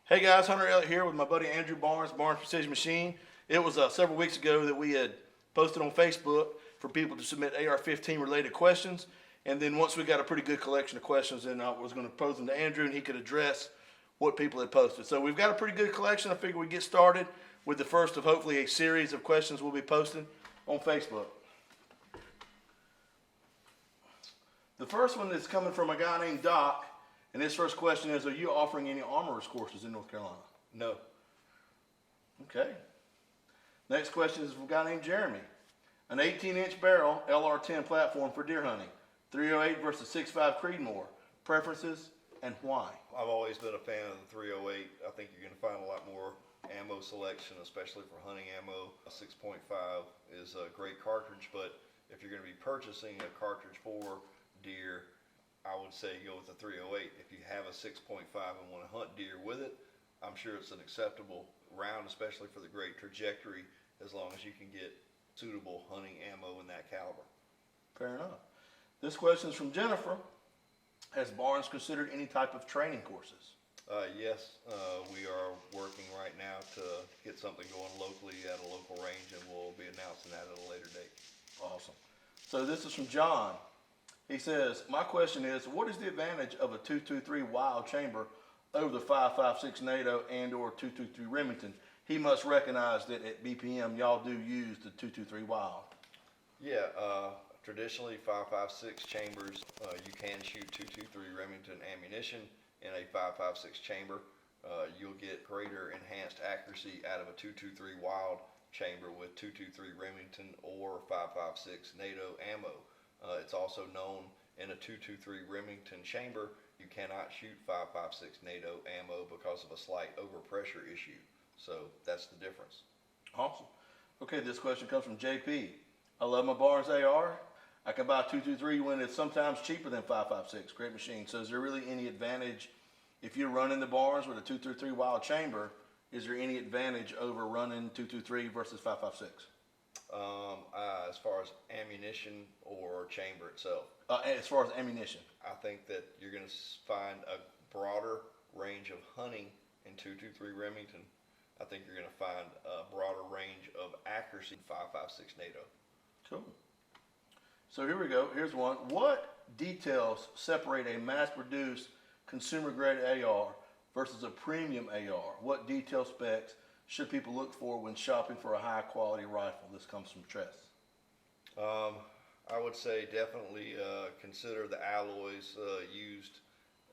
Hey guys, Hunter Elliott here with my buddy Andrew Barnes, Barnes Precision Machine. It was several weeks ago that we had posted on Facebook for people to submit AR-15 related questions. And then once we got a pretty good collection of questions, then I was going to pose them to Andrew and he could address what people had posted. So we've got a pretty good collection. I figured we'd get started with the first of hopefully a series of questions we'll be posting on Facebook. The first one is coming from a guy named Doc. And his first question is, are you offering any armorers courses in North Carolina? No. Okay. Next question is from a guy named Jeremy. An 18-inch barrel LR10 platform for deer hunting. 308 versus 6.5 Creedmoor. Preferences and why? I've always been a fan of the 308. I think you're going to find a lot more ammo selection, especially for hunting ammo. A 6.5 is a great cartridge, but if you're going to be purchasing a cartridge for deer, I would say go with the 308. If you have a 6.5 and want to hunt deer with it, I'm sure it's an acceptable round, especially for the great trajectory, as long as you can get suitable hunting ammo in that caliber. Fair enough. This question is from Jennifer. Has Barnes considered any type of training courses? Yes, we are working right now to get something going locally at a local range, and we'll be announcing that at a later date. Awesome. So this is from John. He says, my question is, what is the advantage of a 223 Wild chamber over the 5.56 NATO and or 223 Remington? He must recognize that at BPM y'all do use the 223 Wild. Yeah, traditionally 5.56 chambers, you can shoot 223 Remington ammunition in a 5.56 chamber. You'll get greater enhanced accuracy out of a 223 Wild chamber with 223 Remington or 5.56 NATO ammo. It's also known in a 223 Remington chamber, you cannot shoot 5.56 NATO ammo because of a slight overpressure issue. So that's the difference. Awesome. Okay, this question comes from JP. I love my Barnes AR. I can buy 223 when it's sometimes cheaper than 5.56. Great machine. So is there really any advantage if you're running the Barnes with a 223 Wild chamber? Is there any advantage over running 223 versus 5.56? As far as ammunition or chamber itself? As far as ammunition. I think that you're going to find a broader range of hunting in 223 Remington. I think you're going to find a broader range of accuracy in 5.56 NATO. Cool. So here we go. Here's one. What details separate a mass-produced consumer-grade AR versus a premium AR? What detail specs should people look for when shopping for a high-quality rifle? This comes from Tress. I would say definitely consider the alloys used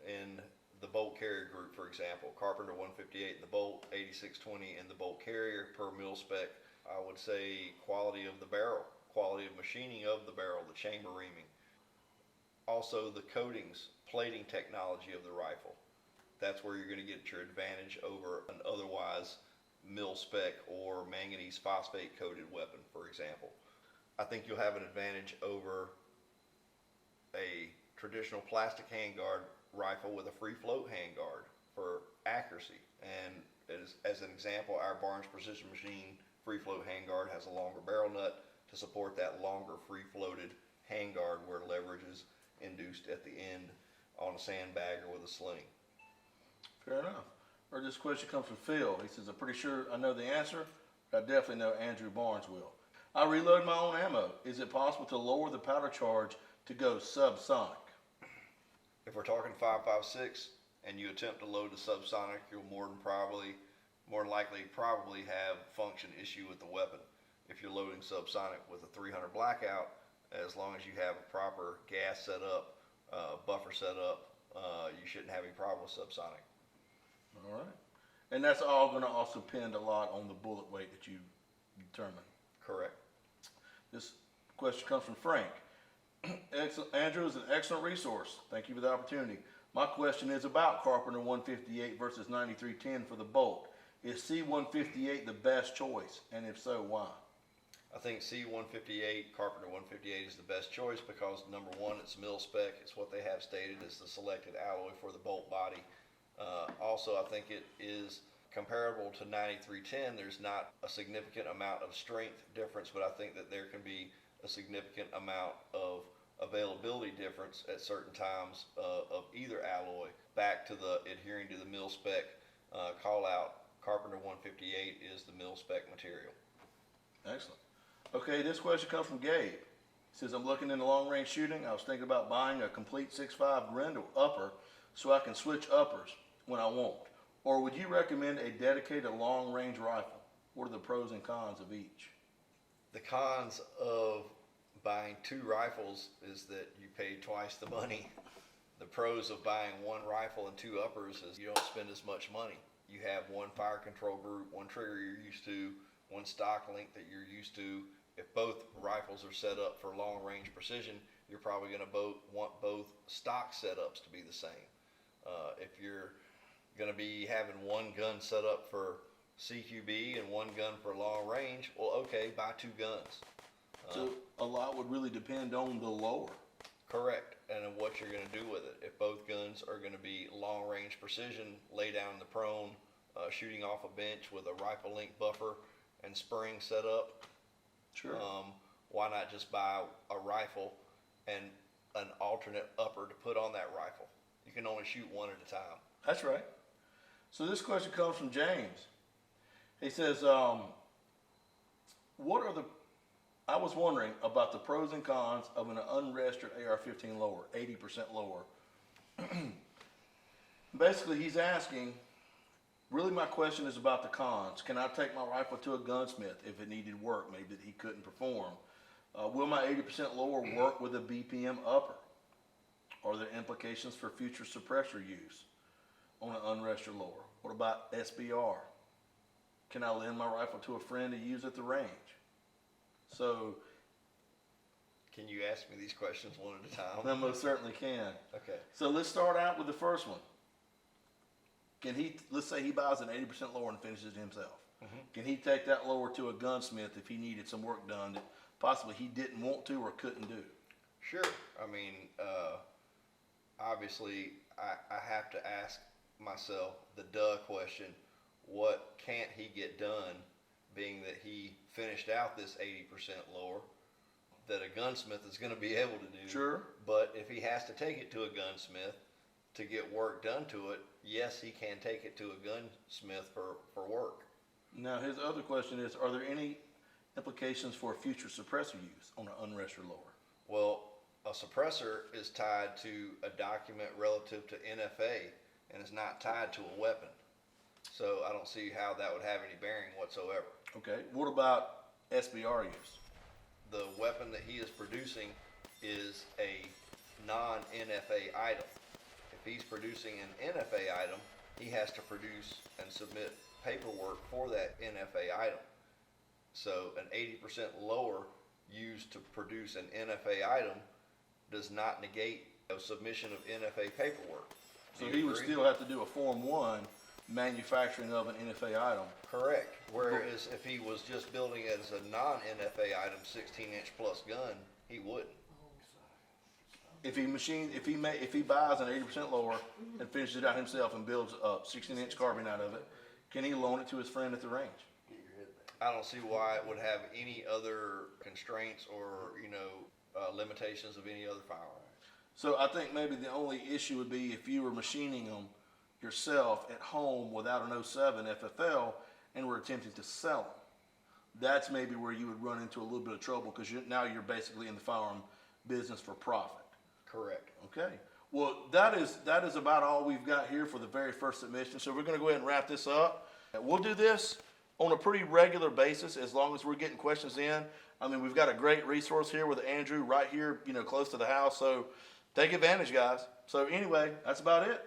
in the bolt carrier group, for example. Carpenter 158 in the bolt, 8620 in the bolt carrier per mil spec. I would say quality of the barrel, quality of machining of the barrel, the chamber reaming. Also the coatings, plating technology of the rifle. That's where you're going to get your advantage over an otherwise mil spec or manganese phosphate coated weapon, for example. I think you'll have an advantage over a traditional plastic handguard rifle with a free float handguard for accuracy. And as an example, our Barnes Precision Machine free float handguard has a longer barrel nut to support that longer free floated handguard where leverage is induced at the end on a sandbagger with a sling. Fair enough. Or this question comes from Phil. He says, I'm pretty sure I know the answer, but I definitely know Andrew Barnes will. I reload my own ammo. Is it possible to lower the powder charge to go subsonic? If we're talking 5.56 and you attempt to load the subsonic, you'll more than likely have function issue with the weapon. If you're loading subsonic with a 300 blackout, as long as you have a proper gas set up, buffer set up, you shouldn't have any problem with subsonic. All right. And that's all going to also depend a lot on the bullet weight that you determine. Correct. This question comes from Frank. Andrew is an excellent resource. Thank you for the opportunity. My question is about Carpenter 158 versus 9310 for the bolt. Is C158 the best choice? And if so, why? I think C158, Carpenter 158 is the best choice because number one, it's mil spec. It's what they have stated as the selected alloy for the bolt body. Also, I think it is comparable to 9310. There's not a significant amount of strength difference, but I think that there can be a significant amount of availability difference at certain times of either alloy back to the adhering to the mil spec call out Carpenter 158 is the mil spec material. Excellent. Okay, this question comes from Gabe. He says, I'm looking into long range shooting. I was thinking about buying a complete 6.5 Grendel upper so I can switch uppers when I want. Or would you recommend a dedicated long range rifle? What are the pros and cons of each? The cons of buying two rifles is that you pay twice the money. The pros of buying one rifle and two uppers is you don't spend as much money. You have one fire control group, one trigger you're used to, one stock length that you're used to. If both rifles are set up for long range precision, you're probably going to want both stock setups to be the same. If you're going to be having one gun set up for CQB and one gun for long range, well, okay, buy two guns. So a lot would really depend on the lower. Correct, and then what you're going to do with it. If both guns are going to be long range precision, lay down in the prone, shooting off a bench with a rifle link buffer and spring set up, Sure. why not just buy a rifle and an alternate upper to put on that rifle? You can only shoot one at a time. That's right. So this question comes from James. He says, I was wondering about the pros and cons of an unregistered AR-15 lower, 80% lower. Basically, he's asking, really my question is about the cons. Can I take my rifle to a gunsmith if it needed work, maybe that he couldn't perform? Will my 80% lower work with a BPM upper? Are there implications for future suppressor use on an unregistered lower? What about SBR? Can I lend my rifle to a friend to use at the range? So, Can you ask me these questions one at a time? I most certainly can. Okay. So let's start out with the first one. Let's say he buys an 80% lower and finishes it himself. Mm-hmm. Can he take that lower to a gunsmith if he needed some work done that possibly he didn't want to or couldn't do? Sure. I mean, obviously, I have to ask myself the duh question: what can't he get done, being that he finished out this 80% lower, that a gunsmith is going to be able to do? Sure. But if he has to take it to a gunsmith to get work done to it, yes, he can take it to a gunsmith for work. Now his other question is, are there any implications for future suppressor use on an unregistered lower? Well, a suppressor is tied to a document relative to NFA and is not tied to a weapon. So I don't see how that would have any bearing whatsoever. Okay, what about SBR use? The weapon that he is producing is a non-NFA item. If he's producing an NFA item, he has to produce and submit paperwork for that NFA item. So an 80% lower used to produce an NFA item does not negate a submission of NFA paperwork. So Do he you would agree? still have to do a Form 1 manufacturing of an NFA item. Correct. Whereas if he was just building it as a non-NFA item, 16-inch plus gun, he wouldn't. If he buys an 80% lower and finishes it out himself and builds a 16-inch carbine out of it, can he loan it to his friend at the range? I don't see why it would have any other constraints or, limitations of any other firearm. So I think maybe the only issue would be if you were machining them yourself at home without an 07 FFL and were attempting to sell them. That's maybe where you would run into a little bit of trouble because now you're basically in the firearm business for profit. Correct. Okay. Well, that is about all we've got here for the very first submission. So we're going to go ahead and wrap this up. We'll do this on a pretty regular basis as long as we're getting questions in. I mean, we've got a great resource here with Andrew right here, close to the house. So take advantage, guys. So anyway, that's about it.